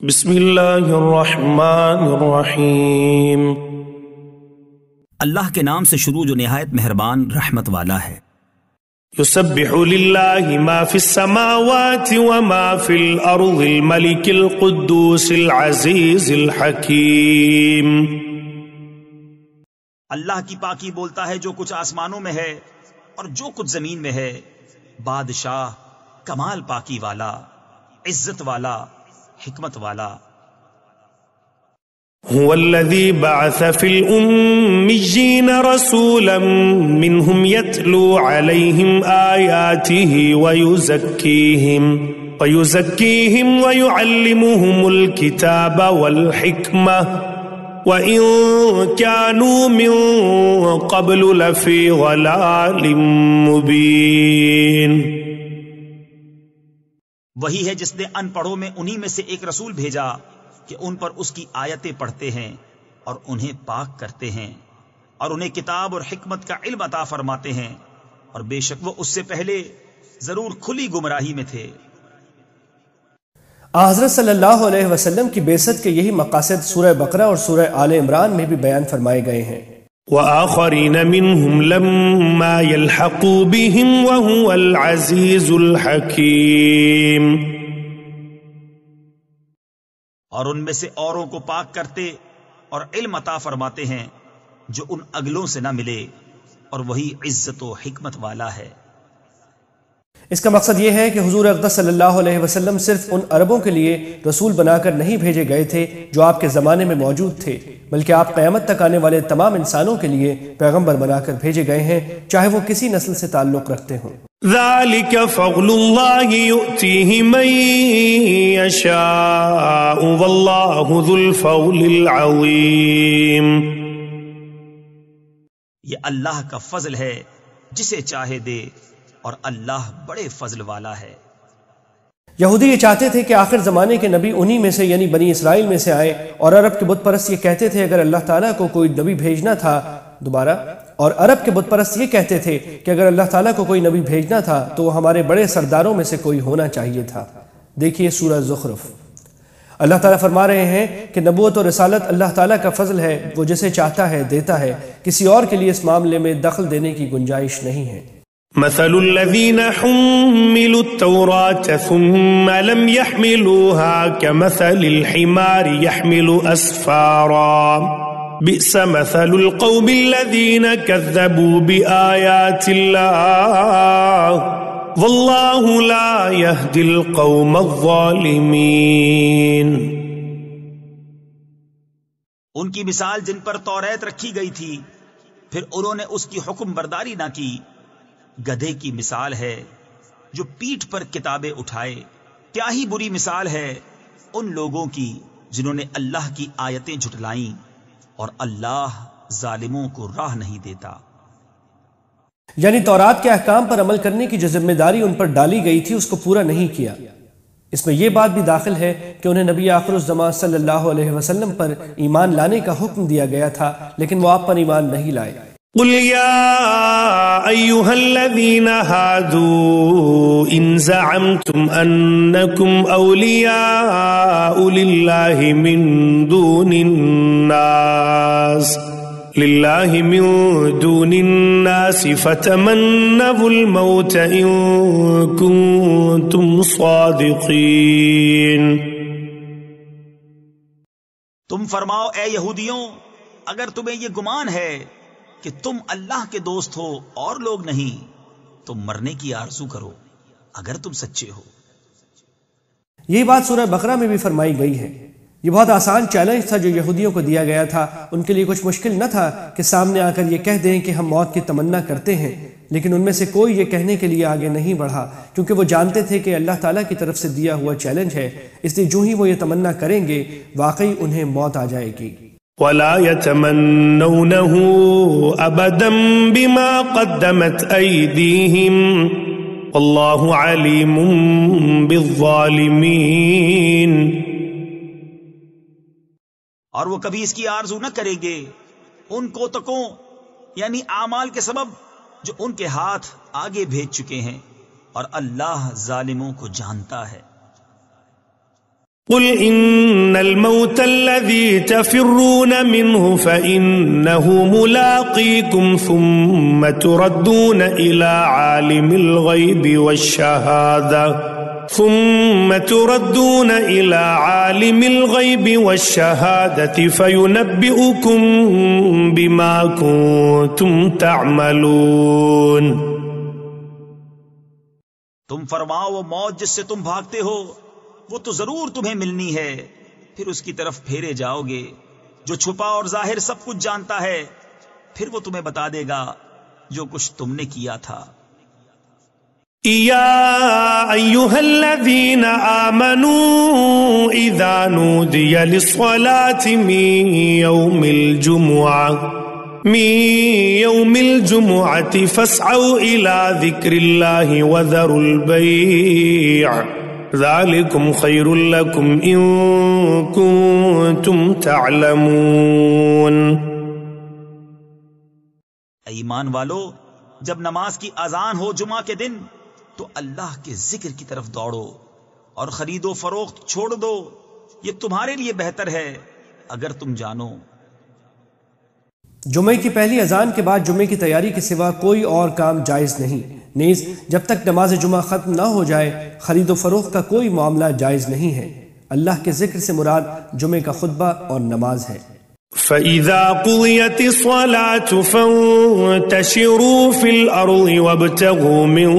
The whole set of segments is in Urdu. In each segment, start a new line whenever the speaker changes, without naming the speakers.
بسم اللہ الرحمن الرحیم۔
اللہ کے نام سے شروع جو نہایت مہربان رحمت والا ہے۔
یسبح للہ ما فی السماوات وما فی الارض الملک القدوس العزیز الحکیم۔
اللہ کی پاکی بولتا ہے جو کچھ آسمانوں میں ہے اور جو کچھ زمین میں ہے، بادشاہ کمال پاکی والا، عزت والا، حکمت والا۔
هو الذي بعث في الأميين رسولا منهم يتلو عليهم آياته ويزكيهم ويعلمهم الكتاب والحكمة وإن كانوا من قبل لفي ضلال مبين۔
وہی ہے جس نے ان پڑھوں میں انہی میں سے ایک رسول بھیجا کہ ان پر اس کی آیتیں پڑھتے ہیں اور انہیں پاک کرتے ہیں اور انہیں کتاب اور حکمت کا علم عطا فرماتے ہیں، اور بے شک وہ اس سے پہلے ضرور کھلی گمراہی میں تھے۔
حضرت صلی اللہ علیہ وسلم کی بعثت کے یہی مقاصد سورہ بقرہ اور سورہ آل عمران میں بھی بیان فرمائے گئے ہیں۔
وآخرین منہم لما یلحقوا بہم وہو العزیز الحکیم۔
اور ان میں سے اوروں کو پاک کرتے اور علم عطا فرماتے ہیں جو ان اگلوں سے نہ ملے، اور وہی عزت و حکمت والا ہے۔
اس کا مقصد یہ ہے کہ حضور اقدس صلی اللہ علیہ وسلم صرف ان عربوں کے لیے رسول بنا کر نہیں بھیجے گئے تھے جو آپ کے زمانے میں موجود تھے، بلکہ آپ قیامت تک آنے والے تمام انسانوں کے لیے پیغمبر بنا کر بھیجے گئے ہیں، چاہے وہ کسی نسل سے تعلق رکھتے ہوں۔
ذالک فضل اللہ یؤتیہ من یشاء واللہ ذو الفضل العظیم۔
یہ اللہ کا فضل ہے جسے چاہے دے، اور اللہ بڑے فضل والا ہے۔
یہودی یہ چاہتے تھے کہ آخر زمانے کے نبی انہی میں سے یعنی بنی اسرائیل میں سے آئے، اور عرب کے بت پرست یہ کہتے تھے اگر اللہ تعالیٰ کو کوئی نبی بھیجنا تھا تو وہ ہمارے بڑے سرداروں میں سے کوئی ہونا چاہیے تھا۔ دیکھیے سورہ زخرف۔ اللہ تعالیٰ فرما رہے ہیں کہ نبوت اور رسالت اللہ تعالیٰ کا فضل ہے، وہ جسے چاہتا ہے دیتا ہے، کسی اور کے لیے اس معاملے میں دخل دینے کی گنجائش نہیں ہے۔
مثل الذين حملوا التوراة ثم لم يحملوها كمثل الحمار يحمل أسفارا بئس مثل القوم الذين كذبوا بآيات الله والله لا يهدي القوم الظالمين۔
ان کی مثال جن پر توریت رکھی گئی تھی پھر انہوں نے اس کی حکم برداری نہ کی، گدھے کی مثال ہے جو پیٹھ پر کتابیں اٹھائے۔ کیا ہی بری مثال ہے ان لوگوں کی جنہوں نے اللہ کی آیتیں جھٹلائیں، اور اللہ ظالموں کو راہ نہیں دیتا۔
یعنی تورات کے احکام پر عمل کرنے کی جو ذمہ داری ان پر ڈالی گئی تھی اس کو پورا نہیں کیا۔ اس میں یہ بات بھی داخل ہے کہ انہیں نبی آخر الزمان صلی اللہ علیہ وسلم پر ایمان لانے کا حکم دیا گیا تھا، لیکن وہ آپ پر ایمان نہیں لائے۔
قل يا أيها الذين هادوا إن زعمتم أنكم أولياء لله من دون الناس فتمنوا الموت إن كنتم صادقين۔
تم فرماؤ اے یہودیوں، اگر تمہیں یہ گمان ہے کہ تم اللہ کے دوست ہو اور لوگ نہیں، تو مرنے کی آرزو کرو اگر تم سچے ہو۔
یہی بات سورہ بقرہ میں بھی فرمائی گئی ہے۔ یہ بہت آسان چیلنج تھا جو یہودیوں کو دیا گیا تھا، ان کے لیے کچھ مشکل نہ تھا کہ سامنے آ کر یہ کہہ دیں کہ ہم موت کی تمنا کرتے ہیں، لیکن ان میں سے کوئی یہ کہنے کے لیے آگے نہیں بڑھا، کیونکہ وہ جانتے تھے کہ اللہ تعالیٰ کی طرف سے دیا ہوا چیلنج ہے، اس لیے جو ہی وہ یہ تمنا کریں گے واقعی انہیں موت آ جائے گی۔
ولا يتمنونه أبدا بما قدمت أيديهم والله عليم بالظالمين۔
اور وہ کبھی اس کی آرزو نہ کریں گے ان کوتکوں یعنی اعمال کے سبب جو ان کے ہاتھ آگے بھیج چکے ہیں، اور اللہ ظالموں کو جانتا ہے۔
قل إن الموت الذي تفرون منه فإنه ملاقيكم ثم تردون إلى عالم الغيب والشهادة فينبئكم بما كنتم تعملون.
تم فرماؤ وہ موت جس سے تم بھاگتے ہو وہ تو ضرور تمہیں ملنی ہے، پھر اس کی طرف پھیرے جاؤ گے. جو چھپا اور ظاہر سب کچھ جانتا ہے، پھر وہ تمہیں بتا دے گا جو کچھ تم نے کیا تھا.
يا أيها الذين آمنوا إذا نودي للصلاة من يوم الجمعة فاسعوا إلى ذكر الله وذروا البيع ذلكم خير لكم إن كنتم تعلمون.
ایمان والو، جب نماز کی اذان ہو جمعہ کے دن تو اللہ کے ذکر کی طرف دوڑو اور خرید و فروخت چھوڑ دو، یہ تمہارے لیے بہتر ہے اگر تم جانو.
جمعے کی پہلی اذان کے بعد جمعے کی تیاری کے سوا کوئی اور کام جائز نہیں. نیز جب تک نماز جمعہ ختم نہ ہو جائے خرید و فروخت کا کوئی معاملہ جائز نہیں ہے. اللہ کے ذکر سے مراد جمعے کا خطبہ اور نماز ہے.
فَإِذَا قُضِيَتِ الصَّلَاةُ فَانتَشِرُوا فِي الْأَرْضِ وَابْتَغُوا مِن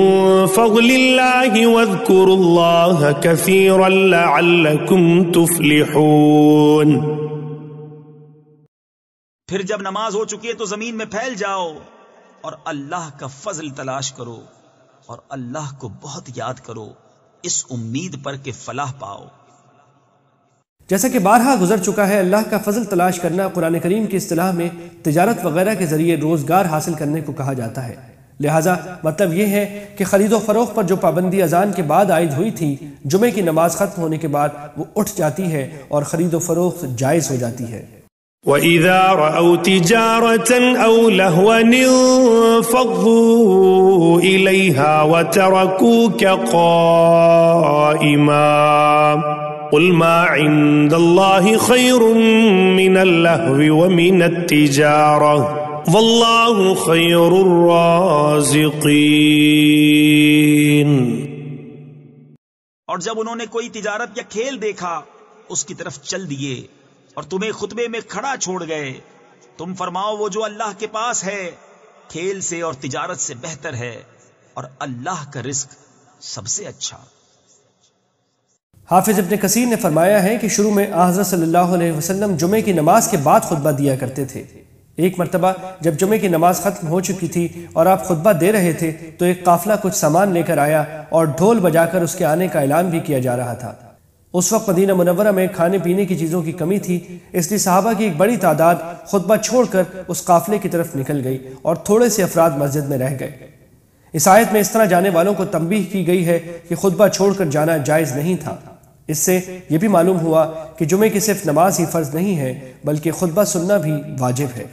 فَضْلِ اللَّهِ وَاذْكُرُوا اللَّهَ كَثِيرًا لَعَلَّكُمْ تُفْلِحُونَ.
پھر جب نماز ہو چکی ہے تو زمین میں پھیل جاؤ اور اللہ کا فضل تلاش کرو اور اللہ کو بہت یاد کرو اس امید پر کہ فلاح پاؤ.
جیسا کہ بارہا گزر چکا ہے، اللہ کا فضل تلاش کرنا قرآن کریم کی اصطلاح میں تجارت وغیرہ کے ذریعے روزگار حاصل کرنے کو کہا جاتا ہے. لہٰذا مطلب یہ ہے کہ خرید و فروخت پر جو پابندی اذان کے بعد عائد ہوئی تھی، جمعے کی نماز ختم ہونے کے بعد وہ اٹھ جاتی ہے اور خرید و فروخت جائز ہو جاتی ہے.
وَإِذَا رَأَوْا تِجَارَةً أَوْ لَهْوًا انفَضُّوا إِلَيْهَا وَتَرَكُوكَ قَائِمًا قُلْ مَا عِندَ اللَّهِ خَيْرٌ مِّنَ اللَّهْوِ وَمِنَ التِّجَارَةِ وَاللَّهُ خَيْرُ الرَّازِقِينَ.
اور جب انہوں نے کوئی تجارت یا کھیل دیکھا اس کی طرف چل دیے اور تمہیں خطبے میں کھڑا چھوڑ گئے. تم فرماؤ وہ جو اللہ کے پاس ہے کھیل سے اور تجارت سے بہتر ہے اور اللہ کا رزق سب سے اچھا.
حافظ ابن کثیر نے فرمایا ہے کہ شروع میں حضرت صلی اللہ علیہ وسلم جمعے کی نماز کے بعد خطبہ دیا کرتے تھے. ایک مرتبہ جب جمعے کی نماز ختم ہو چکی تھی اور آپ خطبہ دے رہے تھے تو ایک قافلہ کچھ سامان لے کر آیا اور ڈھول بجا کر اس کے آنے کا اعلان بھی کیا جا رہا تھا. اس وقت مدینہ منورہ میں کھانے پینے کی چیزوں کی کمی تھی، اس لیے صحابہ کی ایک بڑی تعداد خطبہ چھوڑ کر اس قافلے کی طرف نکل گئی اور تھوڑے سے افراد مسجد میں رہ گئے. اس آیت میں اس طرح جانے والوں کو تنبیہ کی گئی ہے کہ خطبہ چھوڑ کر جانا جائز نہیں تھا. اس سے یہ بھی معلوم ہوا کہ جمعے کی صرف نماز ہی فرض نہیں ہے بلکہ خطبہ سننا بھی واجب ہے.